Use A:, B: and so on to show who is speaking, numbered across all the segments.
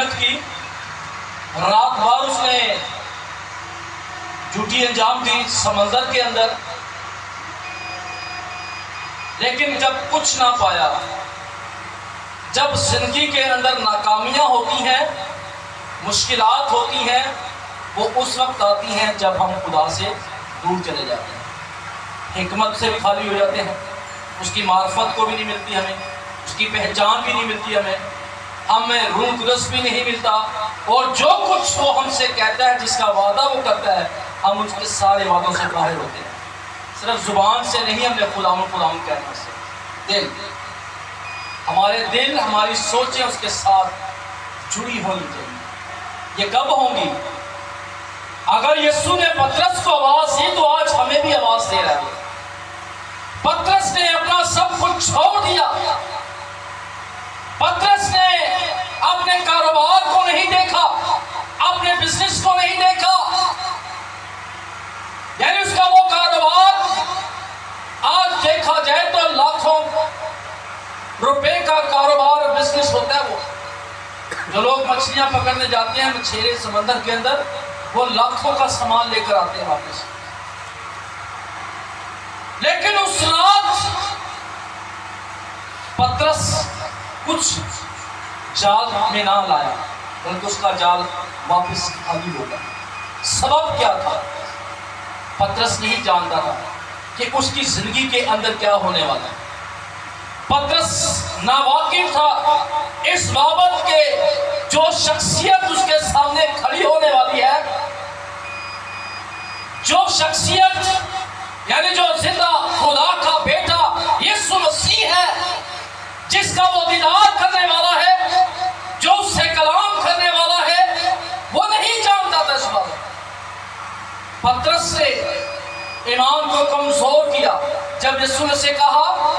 A: محنت کی، رات بھر اس نے ڈیوٹی انجام دی سمندر کے اندر، لیکن جب کچھ نہ پایا، جب زندگی کے اندر ناکامیاں ہوتی ہیں، مشکلات ہوتی ہیں، وہ اس وقت آتی ہیں جب ہم خدا سے دور چلے جاتے ہیں، حکمت سے بھی خالی ہو جاتے ہیں، اس کی معرفت کو بھی نہیں ملتی ہمیں، اس کی پہچان بھی نہیں ملتی ہمیں روح القدس بھی نہیں ملتا، اور جو کچھ وہ ہم سے کہتا ہے، جس کا وعدہ وہ کرتا ہے، ہم اس کے سارے وعدوں سے باہر ہوتے ہیں۔ صرف زبان سے نہیں، ہم نے خداوند خداوند کہنا سے دل، ہمارے دل، ہماری سوچیں اس کے ساتھ جڑی ہونی چاہیے۔ یہ کب ہوں گی؟ اگر یسوع نے پطرس کو آواز دی تو آج ہمیں بھی آواز دے رہا ہے۔ پطرس نے اپنا سب کچھ چھوڑ دیا، پطرس نے اپنے کاروبار کو نہیں دیکھا، اپنے بزنس کو نہیں دیکھا، یعنی اس کا وہ کاروبار آج دیکھا جائے تو لاکھوں روپے کا کاروبار اور بزنس ہوتا ہے۔ وہ جو لوگ مچھلیاں پکڑنے جاتے ہیں مچھیرے سمندر کے اندر، وہ لاکھوں کا سامان لے کر آتے ہیں واپس، لیکن اس رات پطرس کچھ جال میں نہ لایا، بلکہ اس کا جال واپس خالی ہو گیا۔ سبب کیا تھا؟ پطرس نہیں جانتا تھا کہ اس کی زندگی کے اندر کیا ہونے والا ہے۔ پطرس ناواقف تھا اس بابت کے جو شخصیت اس کے سامنے کھڑی ہونے والی ہے، جو شخصیت یعنی جو زندہ خدا کا بیٹا یسوع مسیح ہے، جس کا وہ دیدار کرنے والا ہے، جو اس سے کلام کرنے والا ہے، وہ نہیں جانتا تھا اس بات۔ پطرس سے ایمان کو کمزور کیا جب یسوع نے سے کہا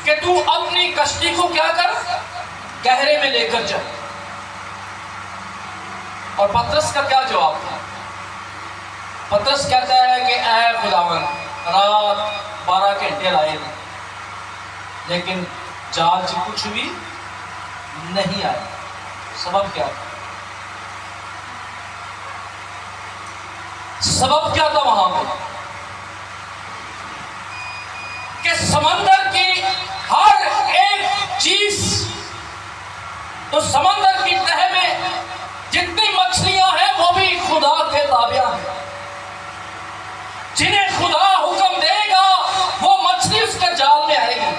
A: کہ تو اپنی کشتی کو کیا کر، گہرے میں لے کر جا۔ اور پطرس کا کیا جواب تھا؟ پطرس کہتا ہے کہ اے خداوند، رات 12 گھنٹے لائے ہیں، لیکن جال سے کچھ بھی نہیں آیا۔ سبب کیا تھا؟ سبب کیا تھا وہاں پہ؟ کہ سمندر کی ہر ایک چیز، تو سمندر کی تہہ میں جتنی مچھلیاں ہیں وہ بھی خدا کے تابع ہیں۔ جنہیں خدا حکم دے گا وہ مچھلی اس کے جال میں آئے گی،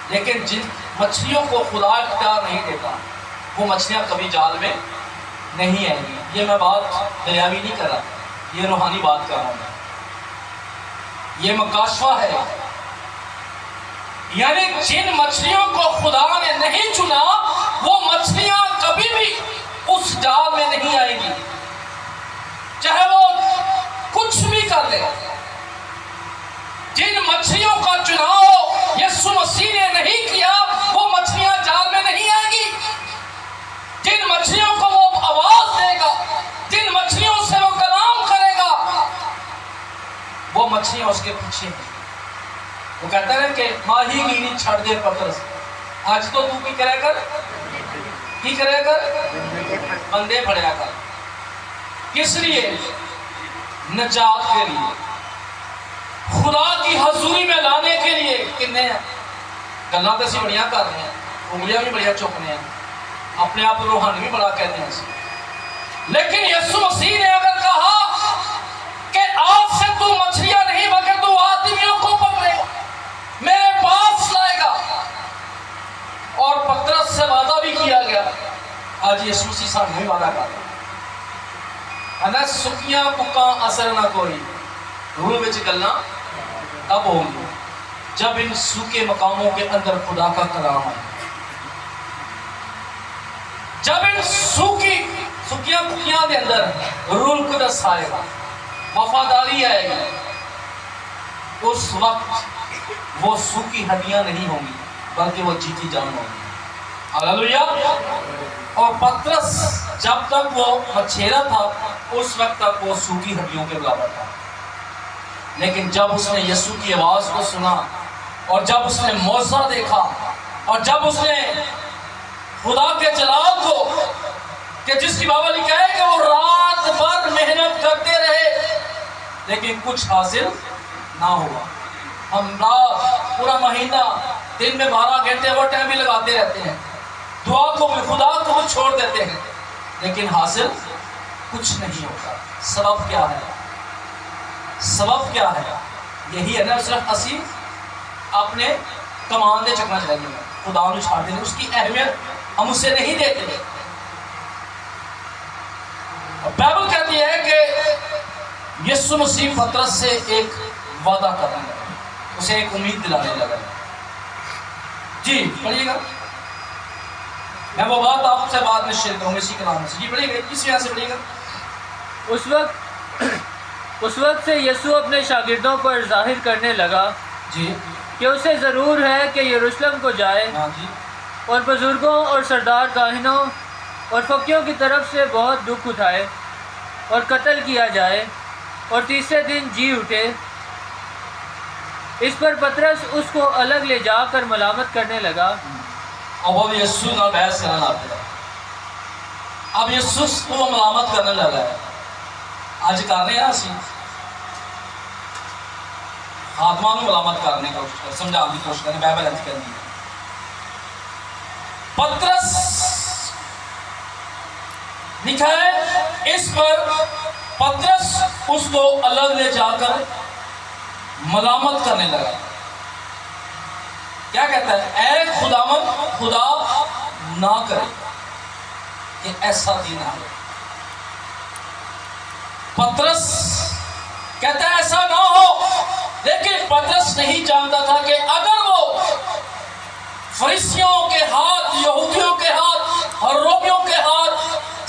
A: لیکن جن مچھلیوں کو خدا اختیار نہیں دیتا، وہ مچھلیاں کبھی جال میں نہیں آئیں گی۔ یہ میں بات دنیاوی نہیں کر رہا، یہ روحانی بات کر رہا ہوں، یہ مکاشفہ ہے۔ یعنی جن مچھلیوں کو خدا نے نہیں چنا، وہ مچھلیاں کبھی بھی اس جال میں نہیں آئیں گی، چاہے وہ کچھ بھی کر لے۔ جن مچھلیوں کا چناؤ یسوع مسیح نے نہیں کیا، وہ مچھلیاں جال میں نہیں آئیں گی۔ جن مچھلیوں کو وہ آواز دے گا، جن مچھلیوں سے وہ کلام کرے گا، وہ مچھلیاں اس کے پیچھے ہیں۔ وہ کہتا ہے کہ ماہی گیری چھڑ دے پطرس، آج تو کی کرے کر، کی کرے کر، بندے پڑیا کر۔ کس لیے؟ نجات کے لیے، خدا کی حضوری میں لانے کے لیے۔ کتنے ہیں گلاں تے سی بڑیاں کر رہے ہیں، انگلیاں بھی بڑیاں چکنے ہیں، اپنے آپ روحانی بھی بڑا کہتے ہیں، لیکن یسوع مسیح نے اگر کہا کہ آج سے تو مچھلیاں نہیں بلکہ تو آدمیوں کو پکڑے گا، میرے پاس لائے گا، اور پطرس سے وعدہ بھی کیا گیا۔ آج یسوع مسیح صاحب نہیں وعدہ کرتا ہے، سکیاں ککاں اثر نہ کوئی، روح وچ گلاں تب ہوں گی جب ان سوکھے مقاموں کے اندر خدا کا کلام آئے، جب ان سکیاں ککیاں کے اندر روح القدس آئے گا، وفاداری آئے گی، اس وقت وہ سوکھی ہڈیاں نہیں ہوں گی بلکہ وہ جیتی جان ہوں گی۔ ہاللویا۔ اور پطرس جب تک وہ مچھیرا تھا اس وقت تک وہ سوکھی ہڈیوں کے برابر تھا، لیکن جب اس نے یسوع کی آواز کو سنا، اور جب اس نے معجزہ دیکھا، اور جب اس نے خدا کے جلال کو کہ جس کی بابا لکھا ہے کہ وہ رات بھر محنت کرتے رہے لیکن کچھ حاصل نہ ہوا. ہم رات پورا مہینہ دن میں 12 گھنٹے وہ ٹائم بھی لگاتے رہتے ہیں, دعا کو بھی خدا کو بھی چھوڑ دیتے ہیں لیکن حاصل کچھ نہیں ہوتا. سبب کیا ہے؟ سبب کیا ہے؟ یہی ہے نا, صرف اسی اپنے کمان دے چکنا چاہیے, خدا نے چھاڑ دیں, اس کی اہمیت ہم اسے نہیں دیتے. بائبل کہتی ہے کہ یسوع مسیح پطرس سے ایک وعدہ کرنے لگا, اسے ایک امید دلانے لگا. جی پڑھیے گا, میں وہ بات آپ سے بعد میں شیئر کروں گا اسی کلام میں سے. جی پڑھیے گا, کس یہاں سے پڑھیے گا.
B: اس وقت سے یسوع اپنے شاگردوں پر ظاہر کرنے لگا
A: جی
B: کہ اسے ضرور ہے کہ یروشلم کو جائے
A: ہاں جی
B: اور بزرگوں اور سردار کاہنوں اور فقیوں کی طرف سے بہت دکھ اٹھائے اور قتل کیا جائے اور تیسرے دن جی اٹھے. اس پر پطرس اس کو الگ لے جا کر ملامت کرنے لگا.
A: اب یسوع نہ بحث کرنا لگا, اب یسوع کو ملامت کرنے لگا ہے. آج کر رہے ہیں اسی آتما کو ملامت کرنے کی کوشش کر, سمجھانے کی کوشش کریں, بائبل ایسی کرنی ہے. پطرس لکھا ہے اس پر پطرس اس کو الگ لے جا کر ملامت کرنے لگا. کیا کہتا ہے؟ اے خداوند, خدا نہ کرے کہ ایسا دن آئے. پطرس کہتا ہے ایسا نہ ہو, لیکن پطرس نہیں جانتا تھا کہ اگر وہ فریسیوں کے ہاتھ, یہودیوں کے ہاتھ اور رومیوں کے ہاتھ,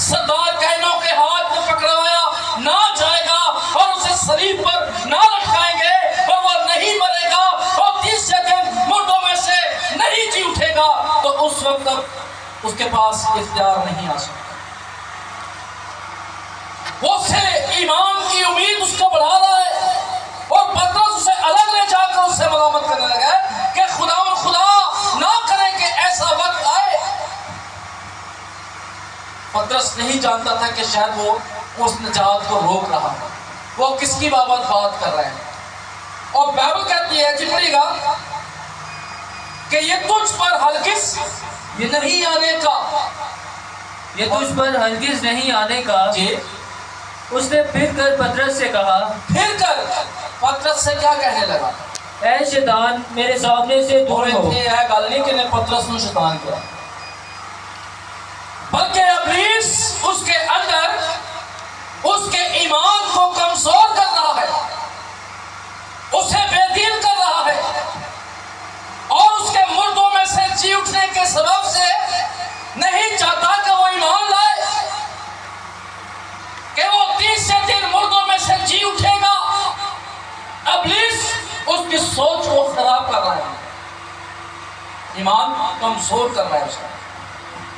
A: سردار کہنوں کے ہاتھ میں پکڑوایا نہ جائے گا اور اسے صلیب پر نہ لٹکائیں گے اور وہ نہیں مرے گا اور تیسرے دن مردوں میں سے نہیں جی اٹھے گا, تو اس وقت تک اس کے پاس اختیار نہیں آ سکتا. وہ سے ایمان کی امید اس کو بڑھا رہا ہے اور پطرس اسے الگ لے جا کر اس سے ملامت کرنے لگا ہے کہ خدا نہ کرے کہ ایسا وقت آئے. پطرس نہیں جانتا تھا کہ شاید وہ اس نجات کو روک رہا ہے, وہ کس کی بابت بات کر رہے ہیں. اور بائبل کہتی ہے, جی پڑھیے گا, کہ یہ تجھ پر ہرگز یہ نہیں آنے کا,
B: یہ تجھ پر ہرگز نہیں آنے کا.
A: جی
B: اس نے پھر کر پطرس سے کہا,
A: پھر کر پطرس سے کیا کہنے لگا؟
B: اے شیطان, میرے سامنے سے دور ہو.
A: یہ ہے گل نہیں کہ نے پطرس نے شیطان کیا, بلکہ ابلیس اس کے اندر اس کے ایمان کو کمزور کر رہا ہے, اسے بے دل کر رہا ہے اور اس کے مردوں میں سے جی اٹھنے کے سبب سے نہیں چاہتا کہ وہ ایمان لائے, کہ وہ تیسرے دن مردوں میں سے جی اٹھے گا. ابلیس اس کی سوچ کو خراب کر رہا ہے, ایمان کمزور کر رہا ہے اس کا.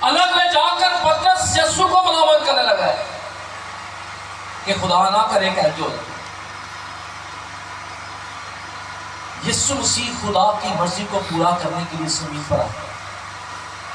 A: الگ لے جا کر پطرس یسوع کو ملامت کرنے لگا ہے کہ خدا نہ کرے کہ جو یسوع مسیح خدا کی مرضی کو پورا کرنے کے لیے زمین پر آیا.